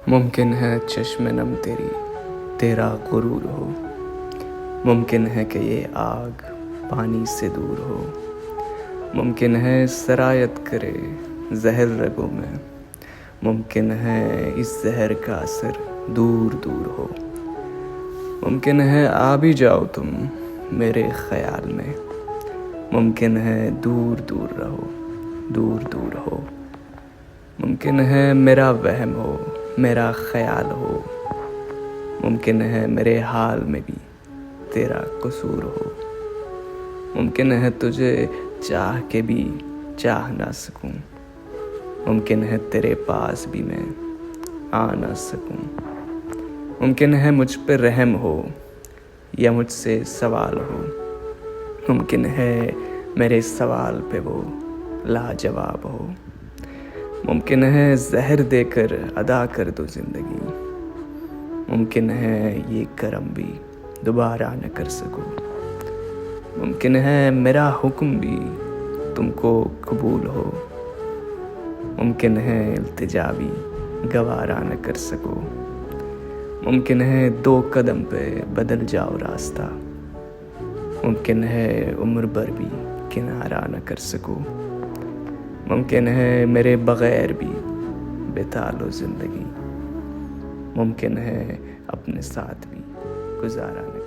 मुमकिन है चश्मे नम तेरा गुरूर हो। मुमकिन है कि ये आग पानी से दूर हो। मुमकिन है सरायत करे जहर रगों में। मुमकिन है इस जहर का असर दूर दूर हो। मुमकिन है आ भी जाओ तुम मेरे ख्याल में। मुमकिन है दूर दूर रहो, दूर दूर हो। मुमकिन है मेरा वहम हो, मेरा ख्याल हो। मुमकिन है मेरे हाल में भी तेरा कसूर हो। मुमकिन है तुझे चाह के भी चाह ना सकूं। मुमकिन है तेरे पास भी मैं आ ना सकूं। मुमकिन है मुझ पर रहम हो या मुझसे सवाल हो। मुमकिन है मेरे सवाल पे वो लाजवाब हो। मुमकिन है जहर देकर अदा कर दो ज़िंदगी। मुमकिन है ये करम भी दोबारा न कर सको। मुमकिन है मेरा हुक्म भी तुमको कबूल हो। मुमकिन है इल्तिजा भी गवारा न कर सको। मुमकिन है 2 कदम पे बदल जाओ रास्ता। मुमकिन है उम्र भर भी किनारा न कर सको। मुमकिन है मेरे बग़ैर भी बिता लो ज़िंदगी। मुमकिन है अपने साथ भी गुजारा न